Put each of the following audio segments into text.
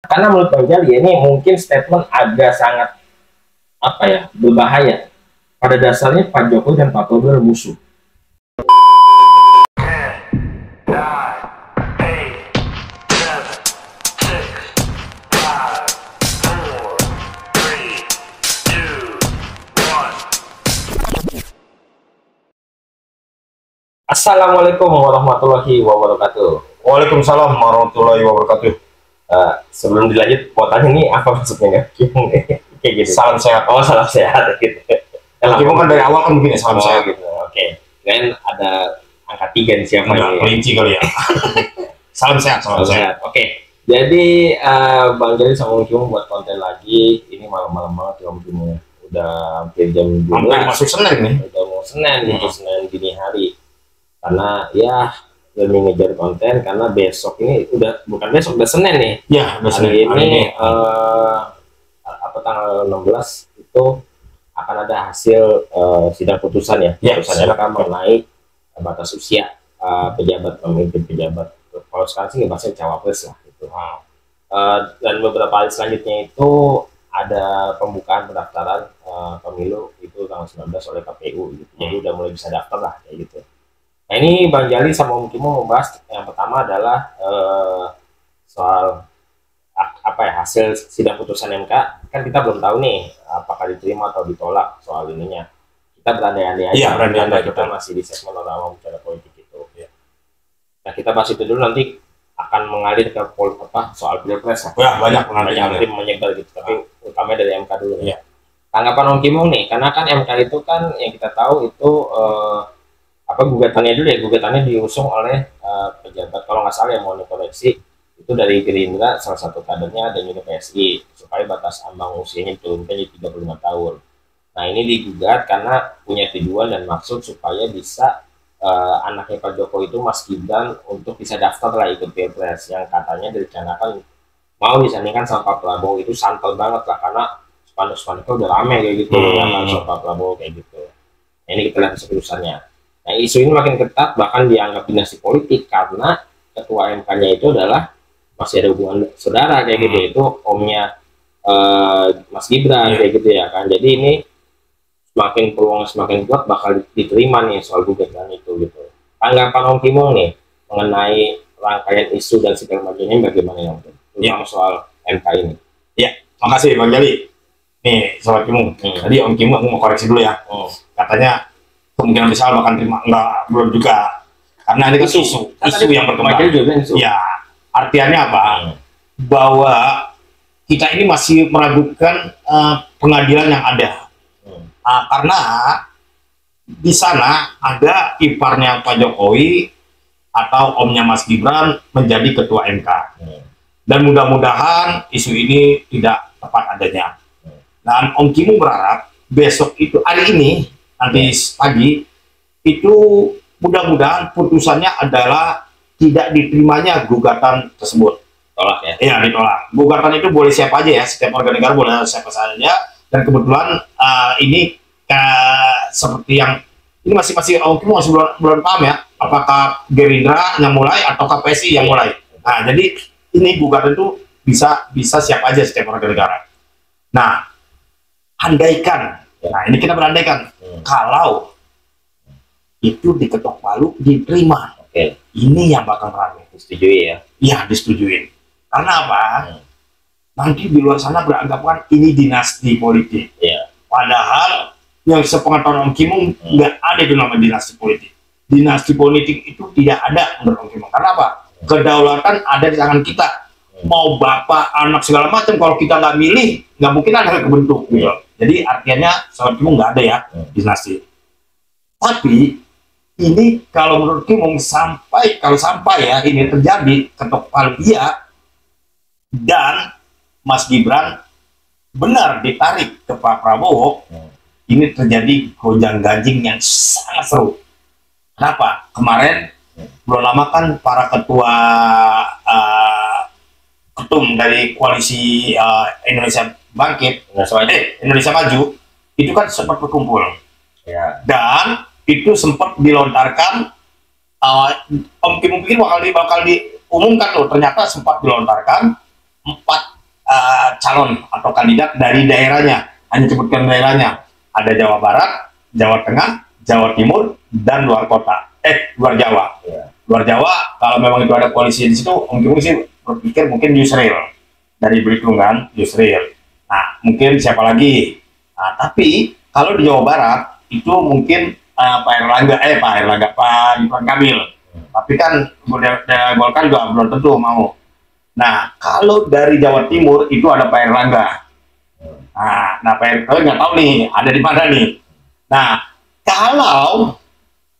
Karena menurut Bang Jali ini mungkin statement agak sangat apa ya, berbahaya. Pada dasarnya Pak Jokowi dan Pak Prabowo bermusuh. Assalamualaikum warahmatullahi wabarakatuh. Waalaikumsalam warahmatullahi wabarakatuh. Sebelum dilanjut, mau tanya ini apa maksudnya? Kayak gitu. Salam sehat. Oh, salam sehat gitu. Meskipun kan dari awal kan begini salam sehat gitu. Oke. Kan ada angka 3 nih siapa Enggak, nih? kelinci kali ya. Salam sehat, salam sehat. Oke. Jadi Bang Jali sama Kim buat konten lagi. Ini malam-malam banget ya Om Kim. Udah hampir jam 12. Hampir masuk Senin nih. Udah mau Senin gitu, Senin dini hari. Karena ya demi ngejar konten, karena besok ini udah bukan besok, udah Senin nih. Ya, udah Senin. Hari ini tanggal 16 itu akan ada hasil sidang putusan ya. Ya, putusan MK mengenai batas usia pejabat, pemimpin pejabat. Kalau sekarang sih bahasanya cawapres lah gitu. Dan beberapa hari selanjutnya itu ada pembukaan pendaftaran pemilu itu tanggal 19 oleh KPU gitu. Jadi udah mulai bisa daftar lah kayak gitu. Nah ini Bang Jali sama Om Kimo membahas yang pertama adalah soal apa ya, hasil sidang putusan MK. Kan kita belum tahu nih apakah diterima atau ditolak soal ininya. Kita berandai-andai aja. Iya, berandai-andai. Kita masih di segmen orang bicara politik itu. Ya. Nah kita bahas itu dulu, nanti akan mengalir ke soal pilpres. Ya, banyak tim menyebar gitu. Tapi utama dari MK dulu. Ya. Tanggapan Om Kimo nih, karena kan MK itu kan yang kita tahu itu gugatannya dulu ya, gugatannya diusung oleh pejabat, kalau nggak salah yang mau dikoreksi itu dari Gerindra, salah satu kadernya, dan juga PSI, supaya batas ambang usianya diturunkan jadi 35 tahun. Nah ini digugat karena punya tujuan dan maksud supaya bisa anaknya Pak Jokowi itu Mas Gibran untuk bisa daftar lah ikut pilpres, yang katanya direncanakan mau disandingkan sama Pak Prabowo. Itu santel banget lah, karena spanduk-spanduknya udah rame kayak gitu kan sama Pak Prabowo kayak gitu. Nah, ini kita lihat keputusannya. Nah, isu ini makin ketat, bahkan dianggap dinasti politik karena ketua MK-nya itu adalah masih ada hubungan saudara kayak gitu, itu omnya Mas Gibran kayak gitu ya kan. Jadi ini semakin peluang semakin kuat bakal diterima nih soal gugatan itu gitu. Tanggapan Om Kimo nih mengenai rangkaian isu dan segala macamnya bagaimana ya Om? Terutama soal MK ini. Ya, makasih Bang Jali. Nih, Sobat Kimo. Tadi Om Kimo aku mau koreksi dulu ya. Katanya kemungkinan besar bahkan terima, enggak, belum juga, karena ini kan isu yang berkembang. Ya, artinya apa? Bahwa kita ini masih meragukan pengadilan yang ada, karena di sana ada iparnya Pak Jokowi atau omnya Mas Gibran menjadi ketua MK, dan mudah-mudahan isu ini tidak tepat adanya. Dan Om Kimo berharap besok itu, hari ini nanti pagi itu, mudah-mudahan putusannya adalah tidak diterimanya gugatan tersebut. Tolak ya? Iya, ditolak. Gugatan itu boleh siapa aja ya, setiap warga negara boleh siapa saja. Dan kebetulan ini seperti yang ini masih belum paham ya, apakah Gerindra yang mulai atau PSI yang mulai. Nah, jadi ini gugatan itu bisa siapa aja, setiap warga negara. Nah, andaikan. Nah, ini kita berandaikan kalau itu diketok palu diterima. Ini yang bakal ramai. Disetujui ya? Iya, disetujui. Karena apa? Nanti di luar sana beranggapan ini dinasti politik. Padahal yang sepengetahuan Om Kimo nggak ada itu nama dinasti politik. Dinasti politik itu tidak ada menurut Om Kimo. Karena apa? Kedaulatan ada di tangan kita. Mau bapak, anak, segala macam, kalau kita nggak milih, nggak mungkin ada kebentuk. Jadi artinya Sobat Kimo nggak ada ya dinasti. Tapi ini kalau menurut Kimo sampai ya ini terjadi ketok palu dia dan Mas Gibran benar ditarik ke Pak Prabowo, ini terjadi gonjang-ganjing yang sangat seru. Kenapa? Kemarin belum lama kan para ketum dari koalisi Indonesia Bangkit, Indonesia Maju, itu kan sempat berkumpul. Dan itu sempat dilontarkan, Om Kimo pikir bakal diumumkan loh, ternyata sempat dilontarkan 4 calon atau kandidat dari daerahnya, hanya sebutkan daerahnya. Ada Jawa Barat, Jawa Tengah, Jawa Timur, dan luar kota. Luar Jawa. Luar Jawa, kalau memang itu ada koalisi di situ, mungkin sih berpikir mungkin Yusril dari Belitung kan, Yusril. Nah, mungkin siapa lagi? Nah, tapi kalau di Jawa Barat itu mungkin Pak Ridwan Kamil. Tapi kan Golkar juga belum tentu mau. Nah, kalau dari Jawa Timur itu ada Pak Erlangga. Nah Pak Erlangga nggak tahu nih ada di mana nih. Nah, kalau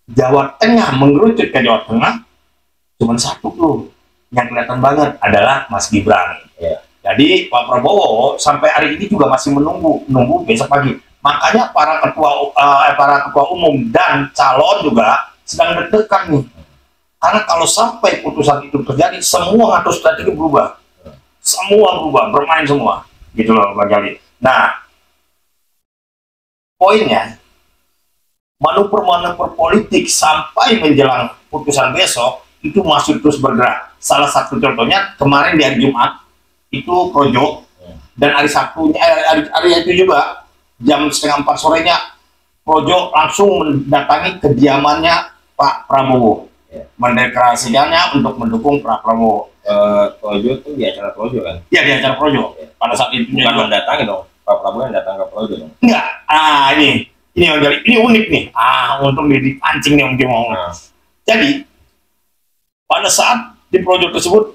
Jawa Tengah mengerucut ke Jawa Tengah, cuma satu tuh yang kelihatan banget adalah Mas Gibran. Jadi Pak Prabowo sampai hari ini juga masih menunggu besok pagi. Makanya para ketua umum dan calon juga sedang deg-degan nih. Karena kalau sampai putusan itu terjadi, semua ngatur strategi berubah. Semua berubah, bermain semua. Gitu loh, Bang Gali. Nah, poinnya, manuver-manuver politik sampai menjelang putusan besok, itu masih terus bergerak. Salah satu contohnya, kemarin di hari Jumat, itu Projo, dan hari Sabtu, hari itu juga, jam 3:30 sorenya, Projo langsung mendatangi kediamannya Pak Prabowo. Mendeklarasikannya untuk mendukung Pak Prabowo. Projo itu di acara Projo kan? Iya, di acara Projo. Pada saat itu bukan mendatangi dong, Pak Prabowo yang datang ke Projo dong? Enggak. Ini unik nih. Untuk dipancing nih mungkin mau. Jadi pada saat di Projo tersebut,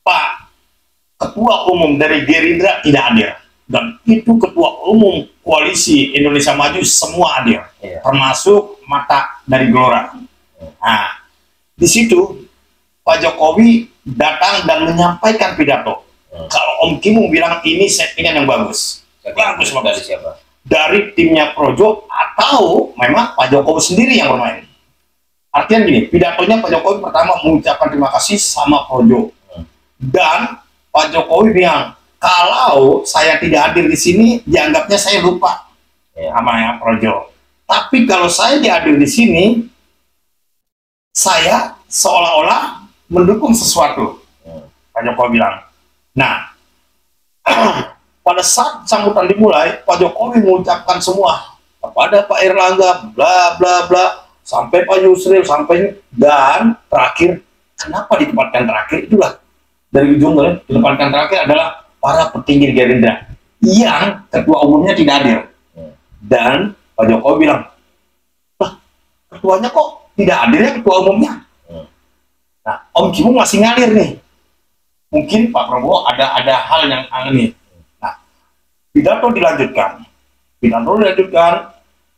Pak Ketua Umum dari Gerindra tidak hadir, dan itu Ketua Umum Koalisi Indonesia Maju semua hadir, termasuk mata dari Gelora. Nah, di situ Pak Jokowi datang dan menyampaikan pidato. Kalau Om Kimung bilang ini settingan yang bagus. Bagus. Dari siapa? Dari timnya Projo atau memang Pak Jokowi sendiri yang bermain. Artinya gini, pidatonya Pak Jokowi pertama mengucapkan terima kasih sama Projo. Dan Pak Jokowi bilang, kalau saya tidak hadir di sini, dianggapnya saya lupa sama yang Projo. Tapi kalau saya hadir di sini, saya seolah-olah mendukung sesuatu. Pak Jokowi bilang. Nah, pada saat sambutan dimulai, Pak Jokowi mengucapkan semua kepada Pak Erlangga, bla bla bla, sampai Pak Yusril, dan terakhir, kenapa ditempatkan terakhir? Itulah dari ujung ditempatkan terakhir adalah para petinggi Gerindra yang ketua umumnya tidak hadir. Dan Pak Jokowi bilang, lah, ketuanya kok tidak hadirnya ketua umumnya? Nah, Om Kimung masih ngalir nih. Mungkin Pak Prabowo ada hal yang aneh. Nah, pidato dilanjutkan,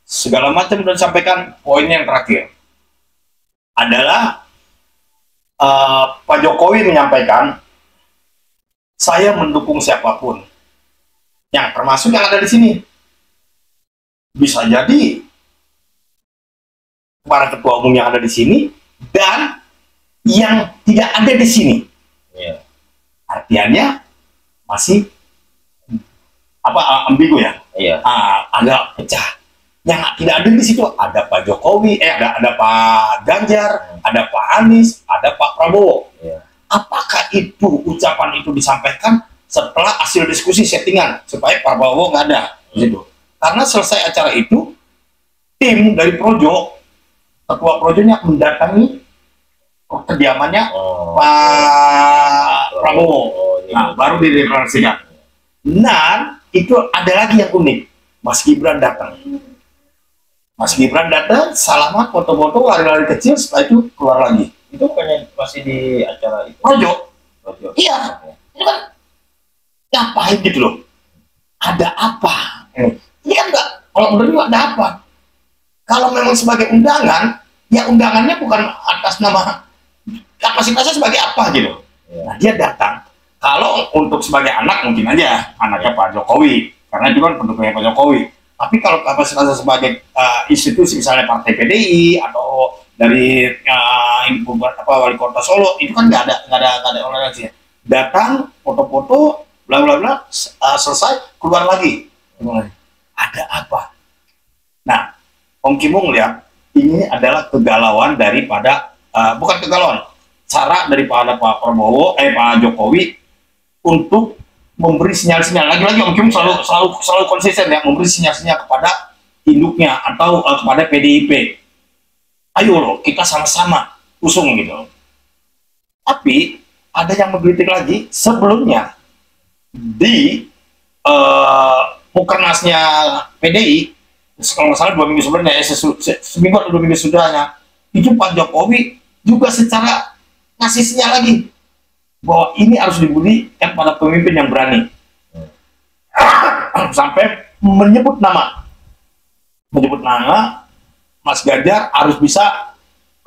segala macam dan sampaikan. Poin yang terakhir adalah Pak Jokowi menyampaikan, saya mendukung siapapun, yang termasuk yang ada di sini. Bisa jadi para ketua umum yang ada di sini dan yang tidak ada di sini. Artinya masih ambigu ya. Agak pecah. Yang tidak ada di situ ada Pak Jokowi, ada Pak Ganjar, ada Pak Anies, ada Pak Prabowo. Apakah itu ucapan itu disampaikan setelah hasil diskusi settingan supaya Pak Prabowo nggak ada gitu? Karena selesai acara itu, tim dari Projo, ketua Projonya mendatangi kediamannya Pak Prabowo. Nah, baru dideklarasikan. Nah, itu ada lagi yang unik. Mas Gibran datang, salaman, foto-foto, lari-lari kecil, setelah itu keluar lagi. Itu bukannya masih di acara itu? Projo. Iya. Ini kan ngapain gitu loh? Ada apa? Ini kan enggak, kalau menurut ada apa? Kalau memang sebagai undangan, ya undangannya bukan atas nama kapasitasnya sebagai apa gitu. Nah, dia datang. Kalau untuk sebagai anak mungkin aja anaknya Pak Jokowi, karena itu kan pendukungnya Pak Jokowi. Tapi kalau kapasitasnya sebagai institusi misalnya Partai PDI atau dari wali kota Solo, itu kan nggak ada toleransinya. Datang, foto-foto, bla bla bla, selesai, keluar lagi. Ada apa? Nah, Om Kimung lihat ini adalah kegalauan daripada bukan kegalauan, cara daripada Pak Jokowi untuk memberi sinyal-sinyal. Lagi-lagi Om Kim selalu konsisten ya, memberi sinyal-sinyal kepada induknya atau kepada PDIP. Ayo loh, kita sama-sama usung gitu. Tapi ada yang mengkritik lagi sebelumnya di Mukernasnya PDI, kalau nggak salah 2 minggu sebelumnya, seminggu atau 2 minggu sudahnya, itu Pak Jokowi juga secara ngasih sinyal lagi bahwa ini harus diberikan pada pemimpin yang berani. Sampai menyebut nama Mas Ganjar harus bisa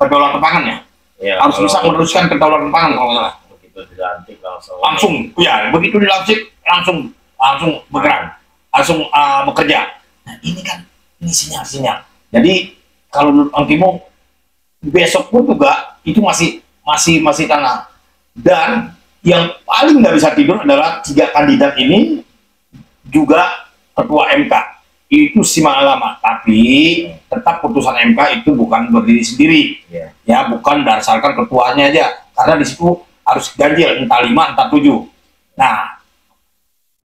kedaulatan pangannya, harus bisa meneruskan kedaulatan pangan kalau nggak salah. Begitu dilantik langsung, ya begitu dilantik langsung bergerak, langsung bekerja. Nah ini kan ini sinyal-sinyal. Jadi kalau menurut Om Kimo besok pun juga itu masih tanah. Dan yang paling nggak bisa tidur adalah 3 kandidat ini juga ketua MK. Itu simak lama, tapi tetap putusan MK itu bukan berdiri sendiri, ya bukan berdasarkan ketuanya aja, karena di situ harus ganjil entah 5 entah 7. Nah,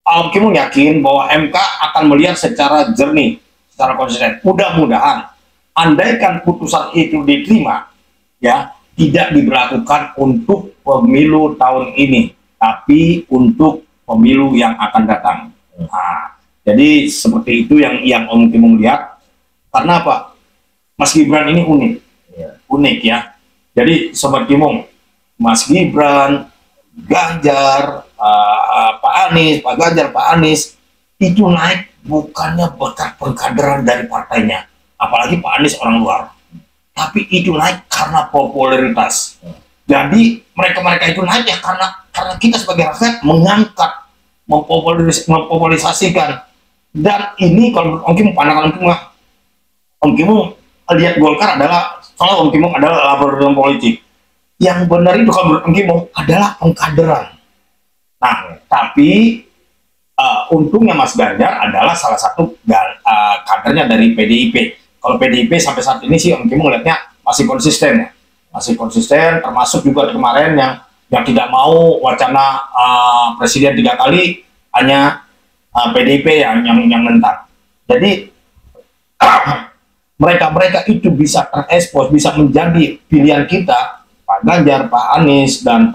Om Kim yakin bahwa MK akan melihat secara jernih, secara konsisten. Mudah-mudahan, andaikan putusan itu diterima, ya tidak diberlakukan untuk pemilu tahun ini, tapi untuk pemilu yang akan datang. Nah, jadi seperti itu yang Om Kim lihat. Karena apa? Mas Gibran ini unik ya. Jadi Sobat Kimung, Mas Gibran, Ganjar, Pak Anies, Pak Ganjar, Pak Anies itu naik bukannya berkat pengkaderan dari partainya, apalagi Pak Anies orang luar, tapi itu naik karena popularitas. Jadi mereka itu naik ya karena kita sebagai rakyat mengangkat, mempopulisasikan. Dan ini kalau Om Kim pandangan Om Kim lihat Golkar adalah, kalau Om Kim adalah laboratorium politik. Yang benar itu kalau menurut Om Kim adalah pengkaderan. Nah, tapi untungnya Mas Ganjar adalah salah satu kadernya dari PDIP. Kalau PDIP sampai saat ini sih Om Kim melihatnya masih konsisten ya. Masih konsisten, termasuk juga kemarin yang tidak mau wacana presiden 3 kali, hanya PDIP yang menentang. Jadi mereka itu bisa terekspos, bisa menjadi pilihan kita, Pak Ganjar, Pak Anies, dan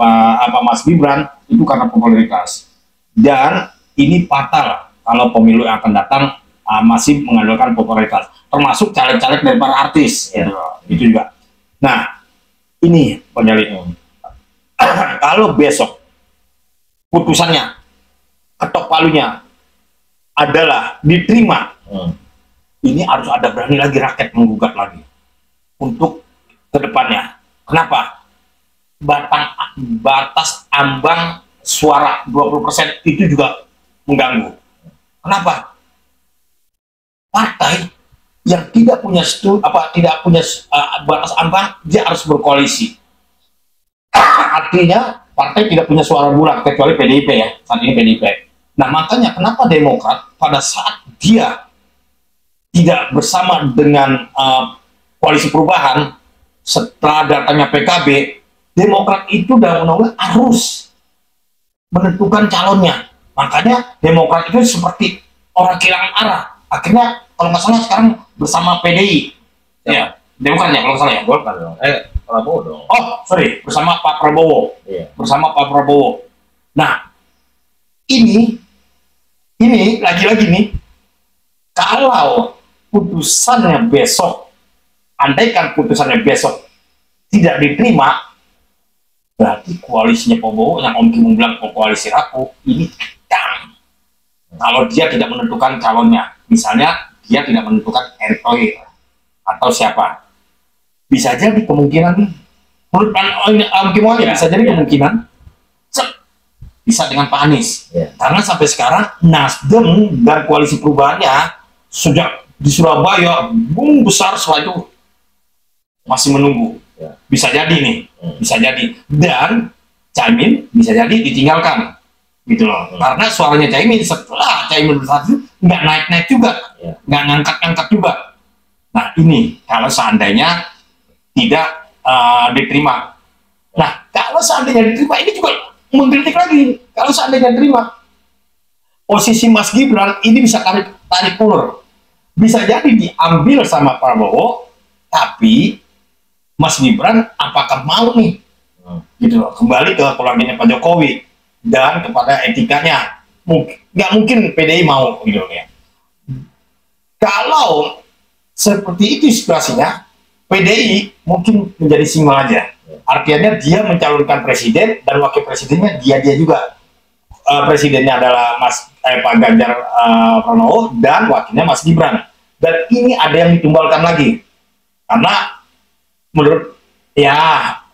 Mas Gibran itu karena popularitas. Dan ini fatal kalau pemilu yang akan datang masih mengandalkan popularitas, termasuk caleg-caleg dari para artis, itu juga. Nah, ini penyalin. Kalau besok putusannya, ketok palunya adalah diterima, ini harus ada berani lagi rakyat menggugat lagi untuk kedepannya. Kenapa? Batas ambang suara 20% itu juga mengganggu. Kenapa? Partai yang tidak punya batas ambang, dia harus berkoalisi. Artinya partai tidak punya suara bulat kecuali PDIP ya, saat ini PDIP. Nah makanya kenapa Demokrat pada saat dia tidak bersama dengan koalisi perubahan setelah datangnya PKB, Demokrat itu dalam undang-undang harus menentukan calonnya. Makanya Demokrat itu seperti orang kehilangan arah. Akhirnya kalau nggak salah sekarang bersama PDI, ya Demokrat ya kalau nggak salah ya. Golkar dong. Prabowo dong. Oh sorry, bersama Pak Prabowo. Bersama Pak Prabowo. Nah ini lagi-lagi nih, kalau putusannya besok, andaikan putusannya besok tidak diterima, berarti koalisinya Prabowo yang Om Kim bilang koalisi rapuh ini hitam. Kalau dia tidak menentukan calonnya, misalnya dia tidak menentukan Erick Thohir atau siapa, bisa jadi kemungkinan menurut Om Kim bisa jadi kemungkinan bisa dengan Pak Anies, karena sampai sekarang Nasdem dan koalisi perubahannya sejak di Surabaya besar, setelah itu masih menunggu. Bisa jadi nih, bisa jadi, dan Caimin bisa jadi ditinggalkan gitu loh, karena suaranya Caimin setelah Caimin bersatu nggak naik juga, nggak ngangkat juga. Nah ini kalau seandainya tidak diterima. Nah kalau seandainya diterima, ini juga mengkritik lagi. Kalau seandainya diterima, posisi Mas Gibran ini bisa tarik ulur, bisa jadi diambil sama Prabowo, tapi Mas Gibran apakah mau nih gitu loh, kembali ke keluarganya Pak Jokowi dan kepada etikanya. Nggak mungkin PDI mau gitu loh ya. Kalau seperti itu situasinya, PDI mungkin menjadi simbol aja. Artinya dia mencalonkan presiden dan wakil presidennya dia juga. Presidennya adalah Pak Ganjar Pranowo dan wakilnya Mas Gibran. Dan ini ada yang ditumbalkan lagi. Karena menurut ya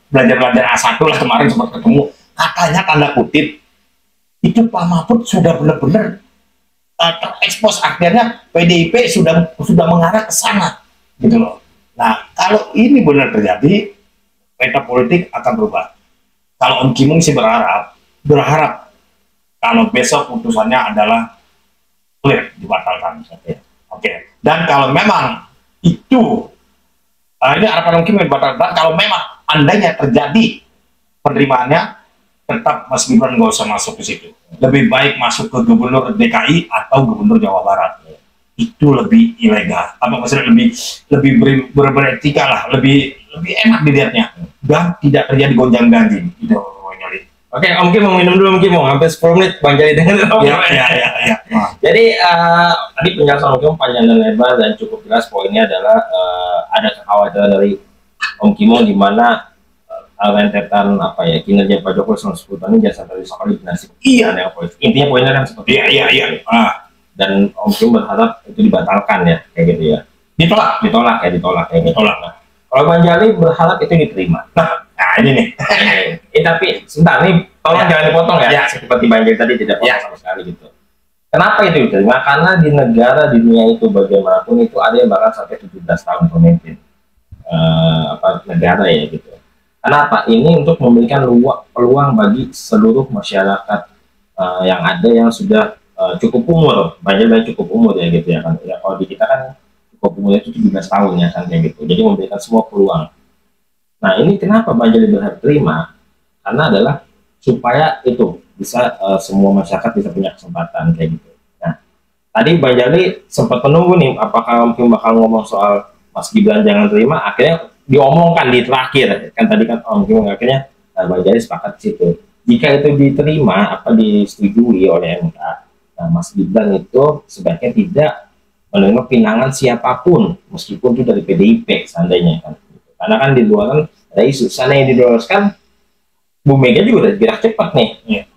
belajar A1 lah kemarin sempat ketemu, katanya tanda kutip itu Pak Mahfud sudah benar-benar terekspos, akhirnya PDIP sudah mengarah ke sana gitu loh. Nah, kalau ini benar terjadi, peta politik akan berubah. Kalau Om Kimung sih berharap kalau besok putusannya adalah clear, dibatalkan. Oke. Dan kalau memang itu ini harapan Om Kimung dibatalkan, kalau memang andainya terjadi penerimaannya, tetap Mas Gibran nggak usah masuk ke situ. Lebih baik masuk ke gubernur DKI atau gubernur Jawa Barat. Itu lebih ilegal. Apa maksudnya lebih beretika lah, lebih enak dilihatnya dan tidak terjadi gonjang ganjing. Itu Oke, Om Kim mau minum dulu, Om Kim, hampir 10 menit Bang Jali dengar. Ya. Jadi tadi penjelasan Om Kim panjang dan lebar dan cukup jelas. Poinnya adalah ada kekhawatiran dari Om Kim di mana rentetan kinerja Pak Jokowi selama 10 tahun ini jasa dari sekali dinasti. Iya. Intinya poinnya kan seperti iya. Dan Om Kim berharap itu dibatalkan ya, kayak gitu ya. Ditolak kayak gitu. Nah, kalau Bang Jali berharap itu diterima. Nah ini nih. Tapi sebentar nih, tolong jangan dipotong ya. Seperti Bang Jali tadi tidak potong sama sekali gitu. Kenapa itu diterima? Karena di negara di dunia itu bagaimanapun itu ada yang bahkan sampai 17 tahun pemimpin negara ya gitu. Kenapa? Ini untuk memberikan peluang bagi seluruh masyarakat yang ada yang sudah cukup umur, banyak cukup umur ya gitu ya kan. Ya kalau di kita kan cukup umurnya itu 17 tahun ya kan kayak gitu. Jadi memberikan semua peluang. Nah ini kenapa Bang Jali berharap terima? Karena adalah supaya itu bisa semua masyarakat bisa punya kesempatan kayak gitu. Nah tadi Bang Jali sempat menunggu nih apakah mungkin bakal ngomong soal Mas Gibran jangan terima, akhirnya diomongkan di terakhir kan tadi kan Om Kim akhirnya Bang Jali sepakat di situ. Jika itu diterima disetujui oleh MK, nah Mas Gibran itu sebaiknya tidak menerima pinangan siapapun meskipun itu dari PDIP seandainya kan. Karena kan di luar kan ada isu sana yang didoloskan Bu Mega juga udah gerak cepat nih.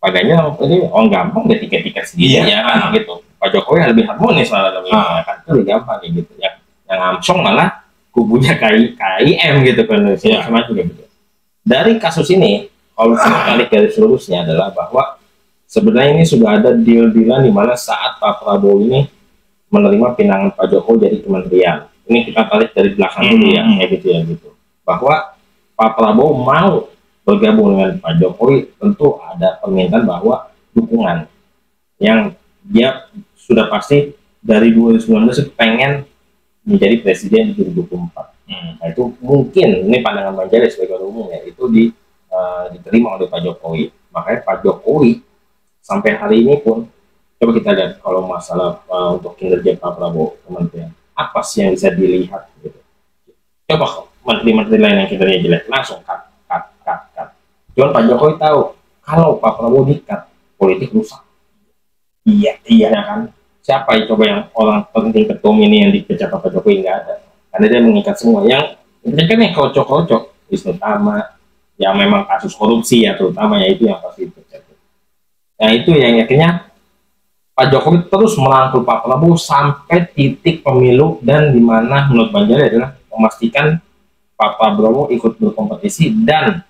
Paganya ini gampang deh tiket-tiket sendiri ya kan gitu. Pak Jokowi lebih harmonis malah kan itu lebih gampang kayak gitu ya. Yang Amsong malah kubunya KIM gitu kan sama juga gitu. Dari kasus ini kalau kita tarik garis lurusnya adalah bahwa sebenarnya ini sudah ada deal-dealan di mana saat Pak Prabowo ini menerima pinangan Pak Jokowi dari kementerian. Ini kita tarik dari belakang dulu ya kayak gitu ya gitu. Bahwa Pak Prabowo mau bergabung dengan Pak Jokowi, tentu ada permintaan bahwa dukungan yang dia sudah pasti dari 2019 itu pengen menjadi presiden di 2024. Nah itu mungkin ini pandangan Bang Jali sebagai umum ya itu diterima oleh Pak Jokowi. Makanya Pak Jokowi sampai hari ini pun coba kita lihat kalau masalah untuk kinerja Pak Prabowo kementerian apa sih yang bisa dilihat gitu. Coba menteri-menteri lain yang kinerja jelek langsung cut. Cuman Pak Jokowi tahu kalau Pak Prabowo di-cut politik rusak. Iya kan. Siapa yang coba yang orang penting ketum ini yang dipecat Pak Jokowi? Nggak ada. Karena dia mengikat semua. Yang kan yang kocok-kocok Wisnu Tama yang memang kasus korupsi ya terutama ya itu yang pasti dipecat. Nah itu yang akhirnya Pak Jokowi terus merangkul Pak Prabowo sampai titik pemilu dan dimana menurut Bang Jali adalah memastikan Pak Prabowo ikut berkompetisi dan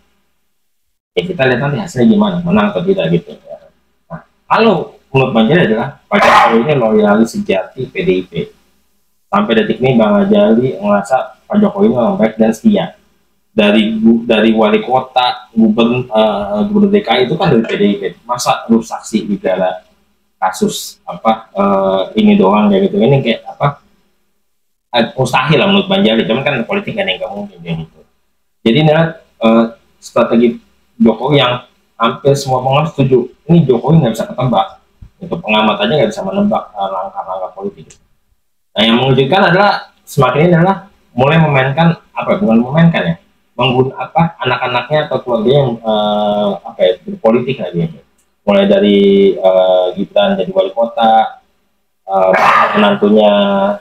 ya kita lihat nanti hasilnya gimana, menang atau tidak gitu. Nah, kalau menurut Bang Jali adalah Pak Jokowi ini loyalis sejati PDIP. Sampai detik ini Bang Jali merasa Pak Jokowi memang baik dan setia. Dari wali kota, gubernur DKI itu kan dari PDIP. Masa lu saksi di dalam kasus ini doang kayak gitu. Ini kayak mustahil lah menurut Bang Jali. Cuman kan politik kan yang nggak mungkin kayak gitu. Jadi strategi Jokowi yang hampir semua pengamat setuju. Ini Jokowi nggak bisa ketebak. Untuk pengamat aja nggak bisa menebak langkah-langkah politik. Nah, yang mengejutkan adalah semakin ini adalah mulai memainkan apa? Bukan memainkan ya, menggunakan apa? Anak-anaknya atau keluarga yang apa ya, berpolitik lagi. Mulai dari Gibran jadi wali kota, menantunya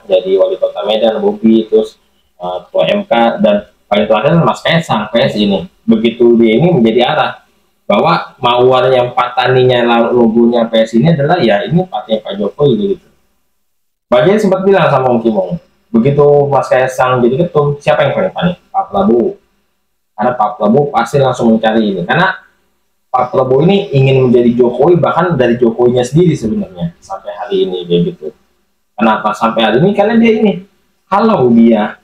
jadi wali kota Medan, Bobi, terus ketua MK, dan paling terakhir Mas Kaisang, PS ini. Begitu dia ini menjadi arah bahwa mawar yang pataninya logonya PS ini adalah ya ini partai Pak Jokowi gitu. Bagian sempat bilang sama Om Kimong, begitu Mas Kaisang jadi ketum, siapa yang paling panik? Pak Prabowo. Karena Pak Prabowo pasti langsung mencari ini. Karena Pak Prabowo ini ingin menjadi Jokowi, bahkan dari Jokowinya sendiri sebenarnya sampai hari ini kayak gitu. Kenapa sampai hari ini? Karena dia ini, kalau dia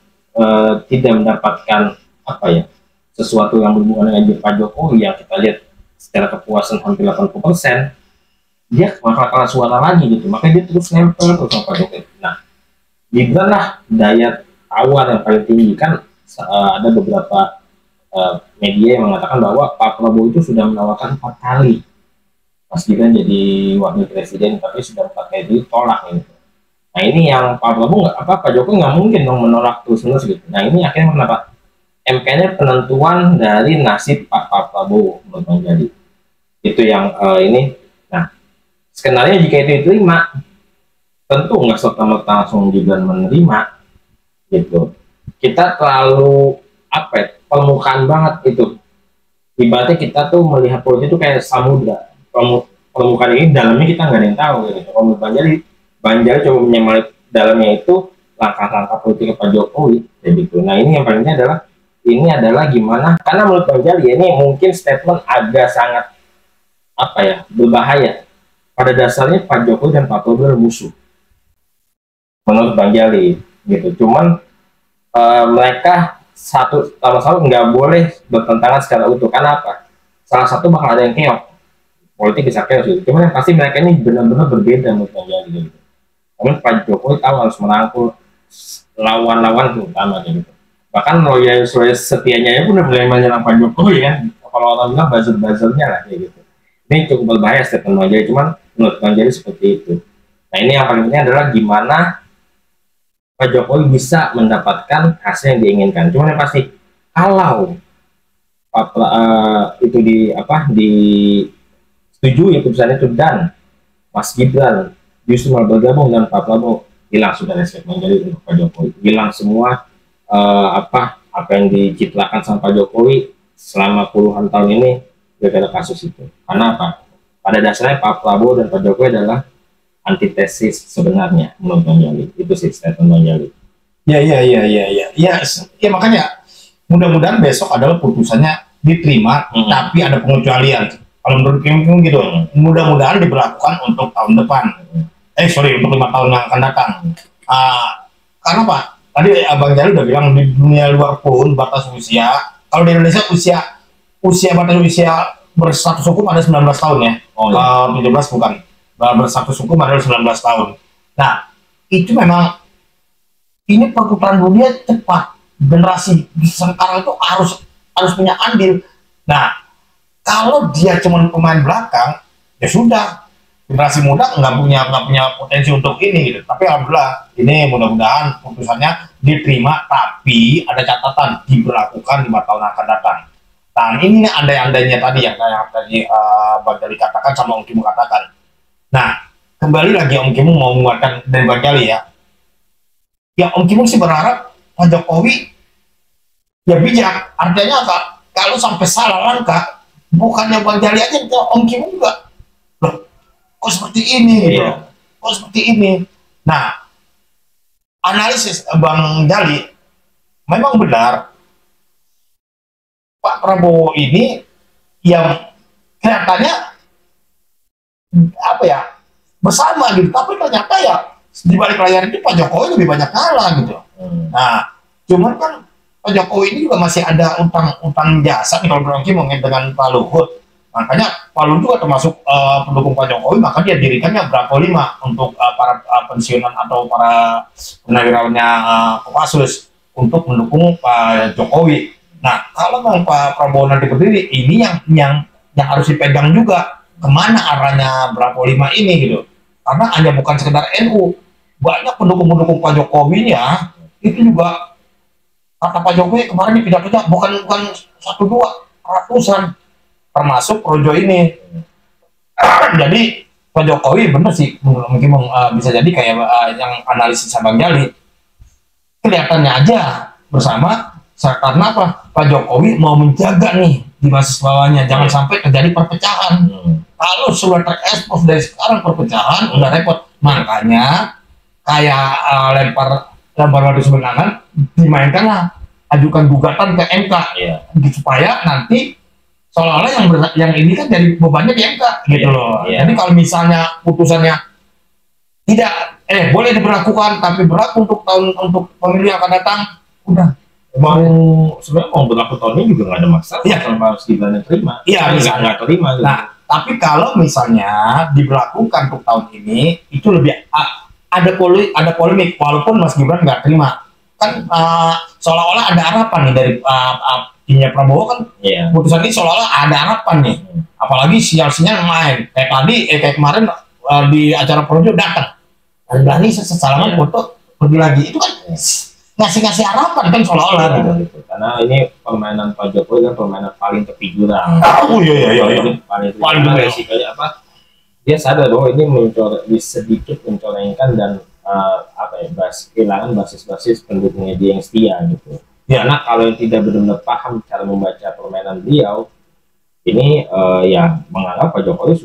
tidak mendapatkan apa ya, sesuatu yang berhubungan dengan Pak Jokowi yang kita lihat secara kepuasan hampir 80%, dia bakal kalah suara lagi gitu. Makanya dia terus nempel terus sama Pak Jokowi. Nah, Gibran lah daya tawar yang paling tinggi. Kan ada beberapa media yang mengatakan bahwa Pak Prabowo itu sudah menawarkan 4 kali Mas Gibran jadi wakil presiden, tapi sudah 4 kali ditolak gitu. Nah, ini yang Pak Prabowo Pak Jokowi nggak mungkin dong menolak terus-menerus gitu. Nah, ini akhirnya kenapa MK-nya penentuan dari nasib Pak Prabowo menurut Bang Jadi. Itu yang ini. Nah, skenario jika itu diterima, tentu nggak serta-merta langsung Gibran menerima gitu. Kita terlalu apa ya, permukaan banget itu. Ibaratnya kita tuh melihat politik itu kayak samudra. Permukaan ini dalamnya kita nggak ada yang tahu gitu. Kalau menurut Bang Jali coba menyamai dalamnya itu langkah-langkah politik Pak Jokowi kayak gitu. Nah, ini yang palingnya adalah gimana, karena menurut Bang Jali ini mungkin statement agak sangat apa ya, berbahaya. Pada dasarnya Pak Jokowi dan Pak Prabowo musuh menurut Bang Jali gitu. Cuman mereka satu sama nggak boleh bertentangan secara utuh. Karena apa? Salah satu bakal ada yang keok, politik bisa keok gitu. Cuman yang pasti mereka ini benar-benar berbeda menurut Bang Jali gitu. Namun Pak Jokowi tahu harus merangkul lawan-lawan terutama gitu. Bahkan loyal setianya pun udah mulai menyerang Pak Jokowi kan. Kalau orang bilang buzzer-buzzernya lah kayak gitu. Ini cukup berbahaya statement Bang Jali, cuman menurut Bang Jali seperti itu. Nah, ini yang paling penting adalah gimana Pak Jokowi bisa mendapatkan hasil yang diinginkan. Cuman yang pasti kalau itu disetujui keputusan itu dan Mas Gibran justru malah bergabung dengan Pak Prabowo, hilang sudah respect Bang Jali untuk Pak Jokowi. Hilang semua apa yang diciptakan sama Pak Jokowi selama puluhan tahun ini gara-gara kasus itu. Karena apa? Pada dasarnya Pak Prabowo dan Pak Jokowi adalah antitesis sebenarnya menurut Bang Jali. Itu sih statement Bang Jali. Ya makanya mudah-mudahan besok adalah putusannya diterima, tapi ada pengecualian. Kalau menurut Kim gitu, mudah-mudahan diberlakukan untuk tahun depan. Untuk 5 tahun yang akan datang. Karena apa? Tadi Abang Jali udah bilang di dunia luar pun batas usia. Kalau di Indonesia batas usia berstatus hukum ada 19 tahun ya. 17 bukan. Berstatus hukum ada 19 tahun. Nah, itu memang ini perputaran dunia cepat. Generasi sekarang itu harus punya andil. Nah, kalau dia cuma pemain belakang, ya sudah. Generasi muda nggak punya potensi untuk ini gitu. Tapi alhamdulillah ini mudah-mudahan putusannya diterima, tapi ada catatan diberlakukan 5 tahun akan datang. Nah, ini andai-andainya tadi yang tadi Bang Jali katakan sama Om Kim katakan. Nah, kembali lagi Om Kim mau menguatkan dari Bang Jali ya. Ya Om Kim sih berharap Pak Jokowi ya bijak. Artinya apa? Kalau sampai salah langkah, bukannya Bang Jali aja, Om Kim juga. Loh, kok seperti ini gitu. Kok seperti ini. Nah, analisis Bang Jali memang benar. Pak Prabowo ini yang kelihatannya apa ya, bersama gitu, tapi ternyata ya di balik layar itu Pak Jokowi lebih banyak kalah gitu. Nah, cuman kan Pak Jokowi ini juga masih ada utang jasa nih kalau Bang Kim ngomongin dengan Pak Luhut. Makanya Pak Luhut juga termasuk pendukung Pak Jokowi, maka dia dirikannya Bravo 5 untuk para pensiunan atau para penagrawannya Kopassus untuk mendukung Pak Jokowi. Nah, kalau mau Pak Prabowo nanti berdiri, ini yang harus dipegang juga. kemana arahnya Bravo 5 ini gitu. Karena hanya bukan sekedar NU, banyak pendukung-pendukung Pak Jokowinya itu juga kata Pak Jokowi kemarin di pidato-nya bukan satu dua, ratusan, termasuk Projo ini. Jadi Pak Jokowi bener sih, mungkin bisa jadi kayak yang analisis Bang Jali, kelihatannya aja bersama karena apa? Pak Jokowi mau menjaga nih di basis bawahnya, jangan sampai terjadi perpecahan. Kalau sudah terekspos dari sekarang perpecahan, udah repot. Makanya kayak lempar batu sebenarnya, dimainkanlah, ajukan gugatan ke MK, supaya nanti seolah-olah yang ini kan jadi bebannya di MK gitu loh. Jadi kalau misalnya putusannya tidak boleh diberlakukan tapi berlaku untuk pemilu yang akan datang, udah sebenarnya mau berlaku tahun ini juga nggak ada masalah kalau Mas Gibran yang terima. Iya, nggak terima gitu. Nah, tapi kalau misalnya diberlakukan untuk tahun ini itu lebih ada polemik walaupun Mas Gibran nggak terima kan, seolah-olah ada harapan nih dari timnya Prabowo kan. Putusan ini seolah-olah ada harapan nih, apalagi sinyal-sinyal main kayak tadi kayak kemarin di acara Projo datang dan berani salaman foto pergi lagi, itu kan ngasih harapan kan seolah-olah gitu. Karena ini permainan Pak Jokowi kan permainan paling terfiguran. Paling resikonya apa? Dia sadar bahwa ini sedikit mencorengkan dan kehilangan basis-basis pendukungnya dia yang setia gitu. Karena kalau yang tidak benar-benar paham cara membaca permainan beliau, ini menganggap Pak Jokowi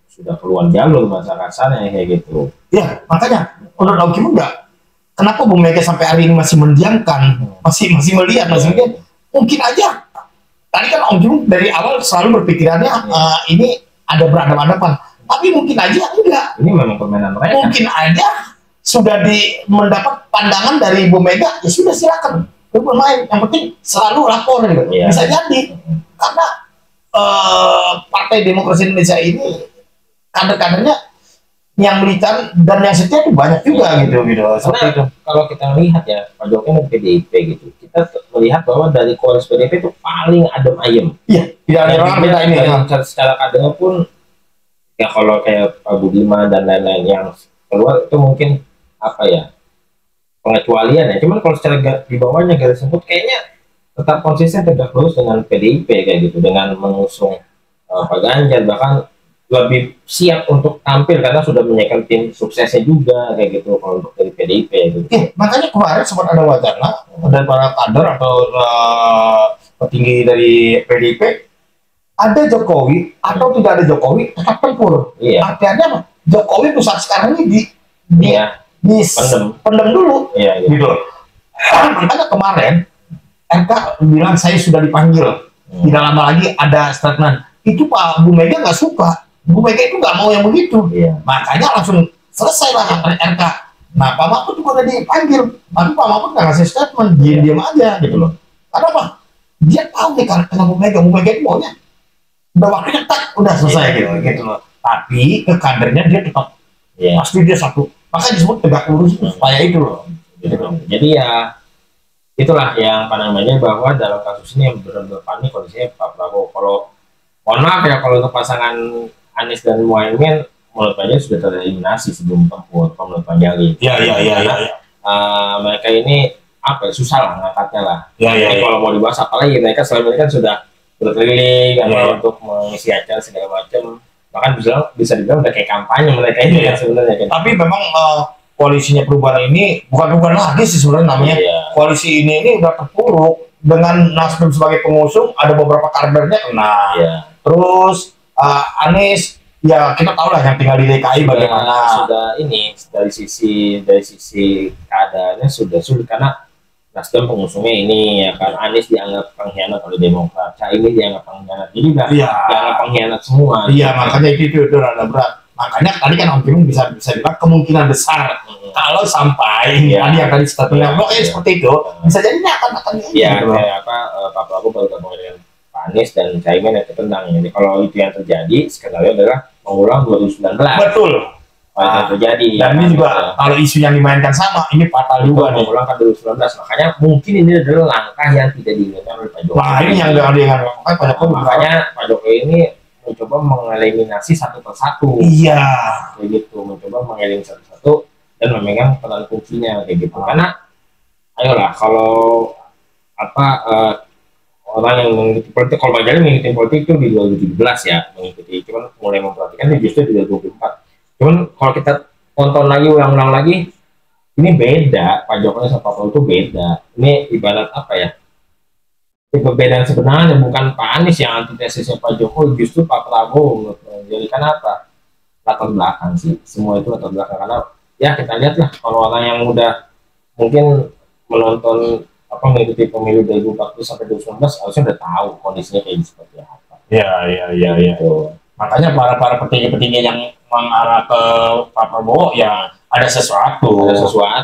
sudah keluar jalur bahasa kasarnya kayak gitu. Ya, makanya menurut Om Kim enggak. Kenapa Bu Mega sampai hari ini masih mendiamkan, masih melihat, mungkin aja. Tadi kan Om Kim dari awal selalu berpikirannya ini ada berhadapan-hadapan, tapi mungkin aja enggak. Ini memang permainan mereka. Mungkin aja sudah mendapat pandangan dari Bu Mega, ya sudah silakan bermain. Yang penting selalu lapor gitu. Bisa jadi karena Partai Demokrasi Indonesia ini kader-kadernya yang militan dan yang setia itu banyak juga gitu. Karena kalau kita lihat ya Pak Jokowi di PDIP gitu, kita melihat bahwa dari koalisi PDIP itu paling adem ayem. Iya, tidak ada orang beda ini. Secara kadernya pun ya kalau kayak Pak Budiman dan lain-lain yang keluar itu mungkin pengecualian ya. Cuman kalau secara di bawahnya garis sebut kayaknya tetap konsisten tegak lurus dengan PDIP kayak gitu, dengan mengusung Pak Ganjar, bahkan lebih siap untuk tampil karena sudah menyiapkan tim suksesnya juga kayak gitu kalau untuk dari PDIP gitu. Makanya kemarin sempat ada wacana dari para kader atau petinggi dari PDIP, ada Jokowi atau tidak ada Jokowi tetap tempur. Artinya apa? Jokowi pusat sekarang ini pendem dulu gitu. Makanya kemarin MK bilang saya sudah dipanggil, tidak lama lagi ada statement. Itu Pak Bu Mega nggak suka. Bu Mega itu nggak mau yang begitu, makanya langsung selesai lah RK. Nah Pak Mahfud juga udah dipanggil, tapi Pak Mahfud nggak ngasih statement, diam aja gitu loh. Karena apa? Dia tahu nih karena Bu Mega itu maunya udah waktunya udah selesai gitu loh. Tapi ke kadernya dia tetap pasti dia satu, makanya disebut tegak lurus supaya itu loh. Jadi ya itulah yang bahwa dalam kasus ini yang benar-benar panik kondisinya Pak Prabowo. Kalau mohon maaf ya kalau untuk pasangan Anies dan Muhaimin menurut saya sudah tereliminasi sebelum tempur menurut Bang Jali. Mereka ini susah lah ngangkatnya lah. Kalau mau dibahas apalagi mereka selama ini kan sudah berkeliling untuk mengisi acara segala macam. Bahkan bisa dibilang udah kayak kampanye mereka ini sebenarnya. Tapi memang koalisinya perubahan ini bukan lagi sih sebenarnya namanya. Koalisi ini udah terpuruk dengan Nasdem sebagai pengusung, ada beberapa kadernya kena. Terus Anies ya kita tahu lah yang tinggal di DKI bagaimana. Sudah ini dari sisi keadaannya sudah sulit karena Nasdem pengusungnya ini ya kan, Anies dianggap pengkhianat oleh Demokrat, Caimin dianggap pengkhianat, jadi dianggap pengkhianat semua. Makanya itu ada berat. Makanya tadi kan Om Kim bisa bilang kemungkinan besar kalau sampai tadi yang tadi statementnya seperti itu bisa jadi ini akan Pak Prabowo baru gabung dengan Anies dan Caimin yang tertendang. Jadi kalau itu yang terjadi, skenario adalah mengulang 2019. Betul. Yang terjadi. Dan ini juga kalau isu yang dimainkan sama, ini fatal juga nih. Mengulang ke 2019. Makanya mungkin ini adalah langkah yang tidak diinginkan oleh Pak Jokowi. Nah ini yang diinginkan Pak Jokowi. Makanya Pak Jokowi ini mencoba mengeliminasi satu persatu. Iya. Kayak gitu, mencoba mengeliminasi satu-satu dan memegang peran kuncinya kayak gitu. Karena ayolah kalau orang yang mengikuti politik, kalau Bang Jali mengikuti politik itu di 2017 ya, mengikuti, cuman mulai memperhatikan itu justru di 2024. Cuman kalau kita tonton lagi, ulang-ulang lagi, ini beda, Pak Jokowi sama Pak Prabowo itu beda. Ini ibarat apa ya? Perbedaan sebenarnya bukan Pak Anies yang antitesisnya Pak Jokowi, justru Pak Prabowo. Jadi kenapa? Latar belakang sih, semua itu latar belakang. Karena ya kita lihat lah, kalau orang yang udah mungkin menonton mengikuti pemilu 2040 sampai 2019 harusnya udah tahu kondisinya kayak seperti apa. Iya. Gitu. Makanya para petinggi-petinggi yang mengarah ke Pak Prabowo ya ada sesuatu.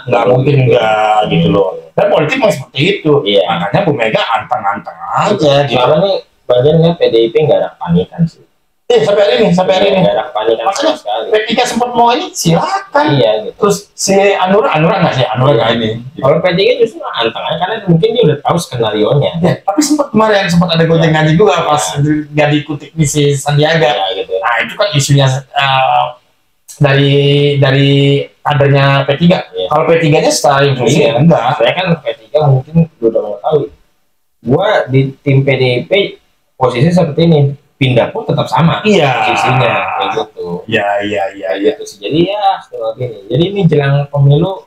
Nggak mungkin enggak gitu loh. Dan politik memang seperti itu. Iya. Makanya Bu Mega anteng-anteng aja gitu. Karena nih bagiannya PDIP nggak ada panikan sih. Sampai hari ini. Nggak ada panikan sama Makanya sekali. P3 sempat mau ini silakan. Iya gitu. Terus si Anura nggak sih? Anura nggak ini. Kalau P3 justru anteng aja karena mungkin dia udah tahu skenario nya. Ya, tapi sempat kemarin ada gonjang-ganjing juga pas nggak diikuti misi Sandiaga. Ya, gitu. Nah itu kan isunya dari kadernya P3. Iya. Kalau P3-nya secara inklusi Iya. enggak. Saya kan P3 mungkin udah mengetahui. Gua di tim PDIP posisi seperti ini, pindah pun tetap sama Iya. posisinya kayak gitu. Iya. Gitu sih. Jadi ya seperti ini. Jadi ini jelang pemilu,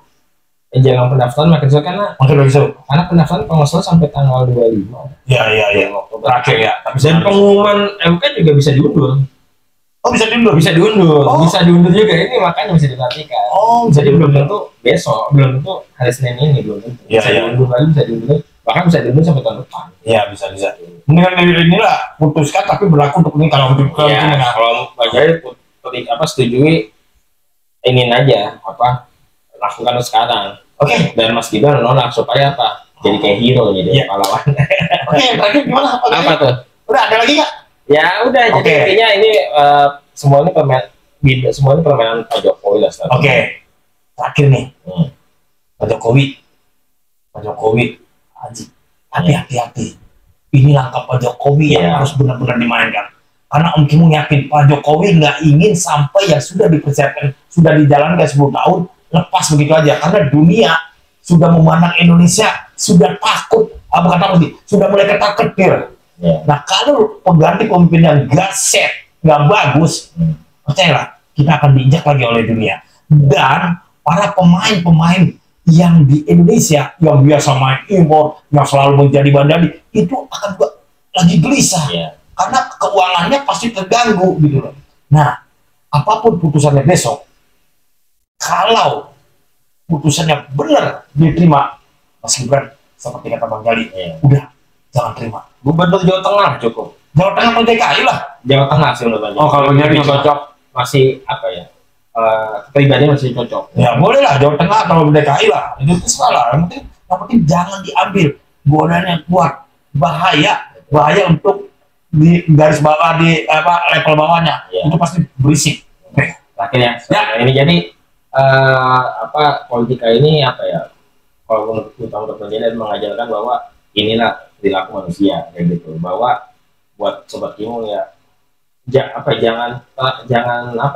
jelang pendaftaran makin seru karena pendaftaran kalau nggak salah sampai tanggal 25. Iya. Oktober. Terakhir ya. Dan pengumuman MK juga bisa diundur. Oh bisa diundur. Bisa diundur, Oh. bisa diundur juga, ini makanya bisa diperhatikan. Oh, Jadi belum tentu besok, belum tentu hari Senin ini, belum tentu. Iya, Bisa iya. diundur lagi, bisa diundur, bahkan bisa diundur sampai tahun depan. Iya bisa. Mendingan dari inilah putuskan tapi berlaku untuk ini kalau untuk Ya, kalau bagi setujui ingin aja lakukan sekarang. Oke. Dan Mas Gibran nolak supaya apa? Jadi kayak hero, jadi Iya. pahlawan. Oke, terakhir gimana? Apa tuh? Udah ada lagi nggak? Ya udah, Oke. jadi intinya ini semua ini permainan Pak Jokowi lah. sekarang. Oke. Terakhir nih. Hmm. Pak Jokowi, Haji, tapi hati-hati. Ini langkah Pak Jokowi yang Iya. harus benar-benar dimainkan. Karena Om Kimung yakin Pak Jokowi nggak ingin sampai yang sudah dipersiapkan, sudah dijalankan 10 tahun, lepas begitu aja. Karena dunia sudah memandang Indonesia, sudah takut, sudah mulai ketar-ketir. Ya. Nah kalau pengganti pemimpin yang gak set, gak bagus, percayalah kita akan diinjak lagi oleh dunia. Dan para pemain-pemain yang di Indonesia yang biasa main impor, yang selalu menjadi bandari, itu akan lagi gelisah. Ya. Karena keuangannya pasti terganggu gitu loh. Nah, apapun putusannya besok, kalau putusannya benar diterima, Mas Gibran seperti kata Bang Jali, Ya. udah jangan terima. Gubernur Jawa Tengah cukup. Jawa Tengah atau DKI lah. Jawa Tengah sih menurut saya. Oh, kalau Jadi Bang Jali cocok, masih apa ya? Kepribadian masih cocok. Ya boleh lah Jawa Tengah atau DKI lah. Itu salah. Yang penting jangan diambil. Godaannya kuat, bahaya untuk di garis bawah di level bawahnya. Ya. Itu pasti berisik. Akhirnya Ya. ini jadi politika ini apa ya? Kalau menurut Utama mengajarkan bahwa inilah perilaku manusia kayak gitu, bahwa buat sobat Kimung ya jangan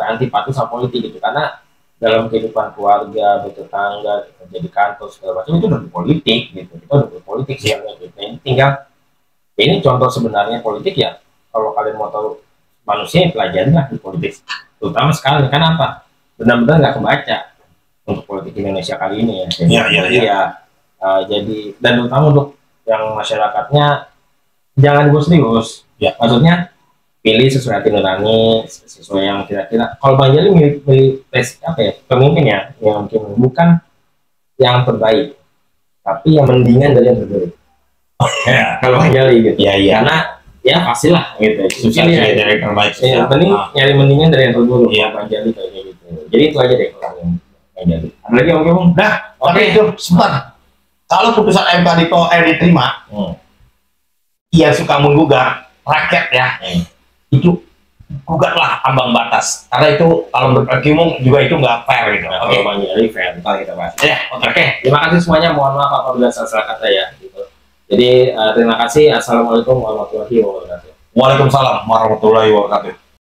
antipati sama politik gitu, karena dalam kehidupan keluarga, bertetangga, kerja di kantor segala macam itu udah berpolitik gitu, kita udah berpolitik sih gitu. Ini tinggal ini contoh sebenarnya politik ya, kalau kalian mau tahu manusia pelajarilah di politik, terutama sekarang kan apa benar-benar nggak kebaca untuk politik Indonesia kali ini ya. Jadi dan terutama untuk yang masyarakatnya jangan serius ya, maksudnya pilih sesuai hati nurani, sesuai yang kira-kira. Kalau Bang Jali milih pemimpin ya, yang mungkin bukan yang terbaik, tapi yang mendingan dari yang terbaik. Ya. Kalau Bang Jali gitu. Ya. Karena ya pastilah gitu. Susah ya. dari yang terbaik. Yang penting nyari mendingan dari yang terburuk. Iya. Bang Jali kayak gitu. Jadi itu aja deh kalau yang Bang Jali. Ada lagi Om? Nah, Oke. itu sebentar. Kalau putusan MK diterima, ia suka menggugat rakyat ya. Itu gugatlah ambang batas. Karena itu kalau menurut Kimung juga itu nggak fair gitu. Nah, Oke. kalau Bang Jali fair, ntar kita bahas. Ya, Oke, terima kasih semuanya. Mohon maaf apabila salah kata ya. Gitu. Jadi terima kasih. Assalamualaikum warahmatullahi wabarakatuh. Waalaikumsalam warahmatullahi wabarakatuh.